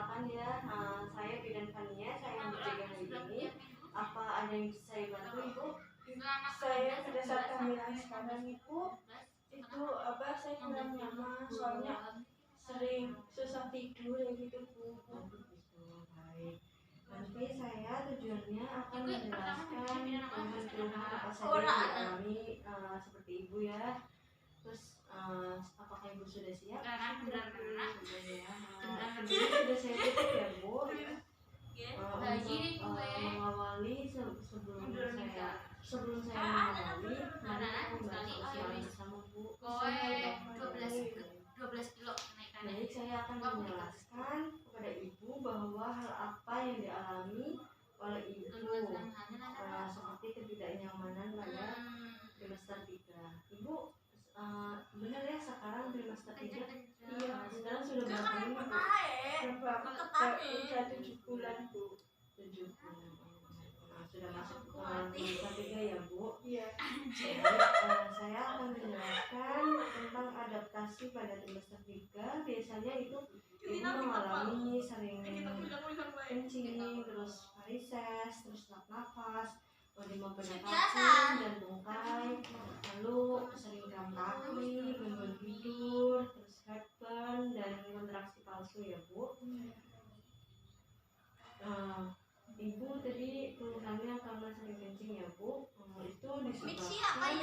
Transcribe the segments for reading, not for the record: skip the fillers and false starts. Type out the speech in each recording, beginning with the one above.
perkenalkan ya, saya Bidan Fania, saya yang berjaga hari ini. Apa ada yang bisa saya bantu Ibu? Saya pada saat kehamilan sekarang Ibu, itu saya kurang nyaman, soalnya sering susah tidur ya gitu Bu. Baik. Nanti saya tujuannya akan menjelaskan keluhan apa saja yang dialami seperti Ibu ya. Terus apakah Ibu sudah siap? Sudah ya. Sudah saya tutup ya Bu. Untuk mengawali sebelum saya mengawali, mari kita membahas usia bersama Bu. 12 kilo kenaikan. Baik, saya akan menjelaskan kepada Ibu bahwa hal apa yang dialami oleh Ibu seperti ketidaknyamanan pada trimester 3. Ibu benar ya sekarang trimester 3? Iya, sekarang sudah berapa minggu? Udah 7 bulan Bu. 7 bulan. Sudah masuk trimester 3 ya Bu? Iya. Saya akan menjelaskan tentang adaptasi pada trimester 3. Biasanya itu Ibu mengalami sering kencing, terus varises, terus sesak nafas, edema pernapasan dan tungkai, lalu sering kram kaki, gangguan tidur, terus heartburn dan kontraksi palsu ya Bu. Ibu tadi keluhannya karena sering kencing ya Bu. Itu disebabkan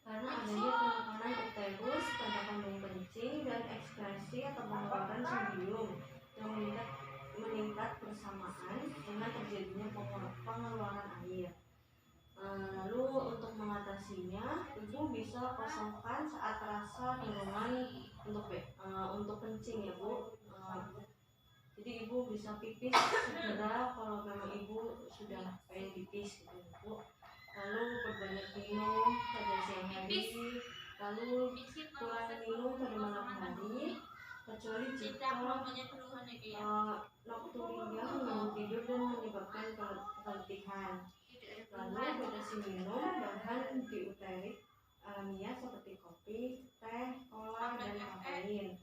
karena adanya penekanan uterus pada kandung kencing dan ekskresi atau pengeluaran sodium yang meningkat bersamaan dengan terjadinya pengeluaran air. Lalu untuk mengatasinya, Ibu bisa kosongkan saat terasa dorongan untuk kencing ya Bu. Jadi Ibu bisa pipis segera kalau memang Ibu sudah pengen pipis gitu Bu. Lalu perbanyak minum pada siang hari, lalu kurang minum pada malam hari, kecuali jika nokturia mengganggu tidur dan menyebabkan keletihan. Lalu batasi minum bahan diuterik alamiah seperti kopi, teh, kola, dan kafein.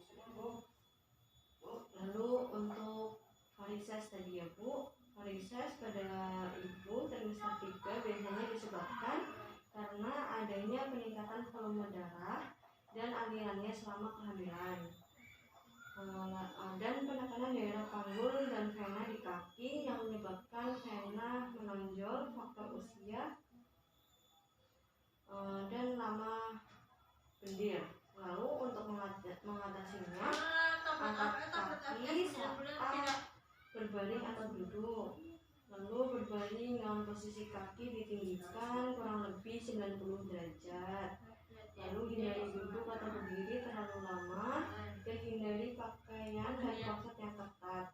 Lalu untuk varises tadi ya Bu, varises pada Ibu trimester 3 biasanya disebabkan karena adanya peningkatan volume darah dan alirannya selama kehamilan, dan penekanan daerah panggul dan vena di kaki yang menyebabkan vena menonjol, faktor usia, dan lama bendir. Lalu untuk mengatasinya, angkat kaki saat berbaring atau duduk. Lalu berbaring dengan posisi kaki ditinggikan kurang lebih 90 derajat. Lalu hindari duduk atau berdiri terlalu lama dan hindari pakaian dan korset yang ketat.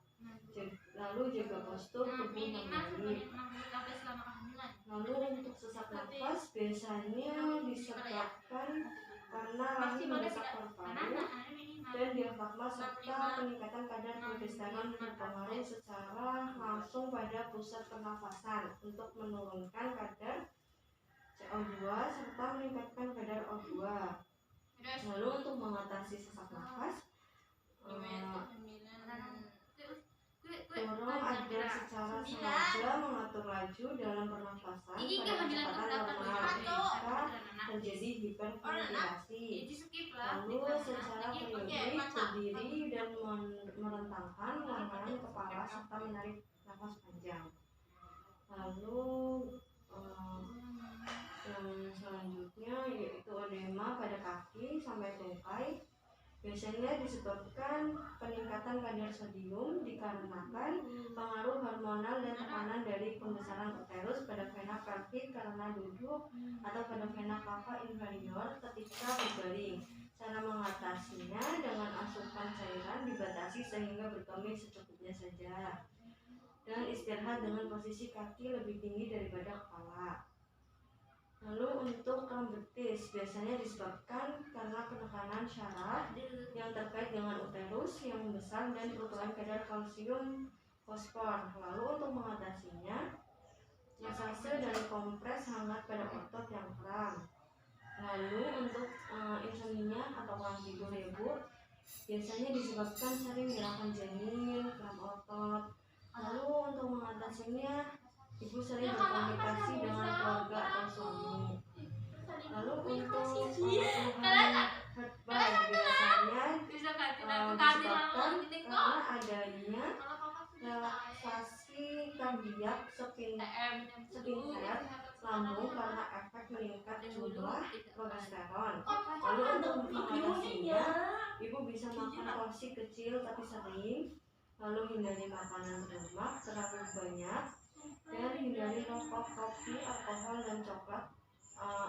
Lalu jaga postur tubuh yang baik. Lalu untuk sesak nafas biasanya disebabkan karena rahim mendesak paru-paru dan diafragma serta peningkatan kadar progesteron berpengaruh secara langsung pada pusat pernafasan untuk menurunkan kadar CO2 serta meningkatkan kadar O2. Lalu untuk mengatasi sesak nafas, dorong agar secara sengaja mengatur laju dalam pernafasan pada kecepatan normal jika terjadi hiperventilasi. Lalu secara periodik berdiri dan merentangkan lengan kepala serta menarik nafas panjang. Lalu yang selanjutnya yaitu edema pada kaki sampai tungkai. Biasanya disebabkan peningkatan kadar sodium dikarenakan pengaruh hormonal dan tekanan dari pembesaran uterus pada vena pelvic karena duduk atau pada vena cava inferior ketika berbaring. Cara mengatasinya dengan asupan cairan dibatasi sehingga berkemih secukupnya saja dan istirahat dengan posisi kaki lebih tinggi daripada kepala. Lalu untuk kram betis biasanya disebabkan karena penekanan syaraf yang terkait dengan uterus yang membesar dan kebutuhan kadar kalsium fosfor. Lalu untuk mengatasinya, masase dan kompres hangat pada otot yang kram. Lalu untuk insomnia atau kurang tidur ya Bu, biasanya disebabkan sering gerakan janin, kram otot. Lalu untuk mengatasinya, ibu sering berkomunikasi dengan keluarga atau suami. Lalu untuk keluhan herbal biasanya disebabkan karena adanya relaksasi kardiak sepinter lambung karena efek meningkat jumlah progesteron. Lalu untuk mengatasinya, ibu bisa makan porsi kecil tapi sering, lalu hindari makanan berlemak terlalu banyak, dan hindari rokok, kopi, alkohol, dan coklat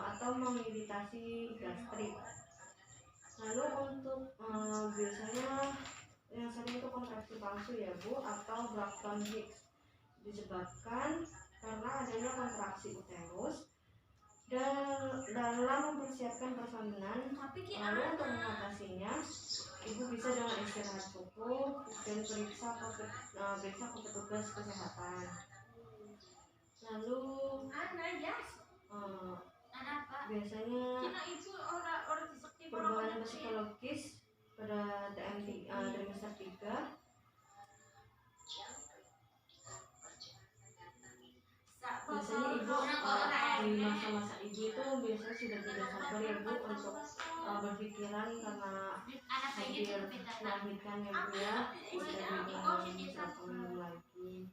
atau mengiritasi gastrik. Lalu untuk biasanya yang sering itu kontraksi palsu ya Bu, atau Braxton Hicks, disebabkan karena adanya kontraksi uterus dan dalam mempersiapkan persalinan. Lalu untuk mengatasinya, ibu bisa dengan istirahat cukup dan periksa ke petugas kesehatan. Lalu biasanya perubahan psikologis pada trimester 3. Biasanya ibu di masa-masa ibu itu biasanya sudah tidak sabar ya Bu untuk berpikiran karena hampir melahirkan ya Bu ya, udah berapa minggu lagi.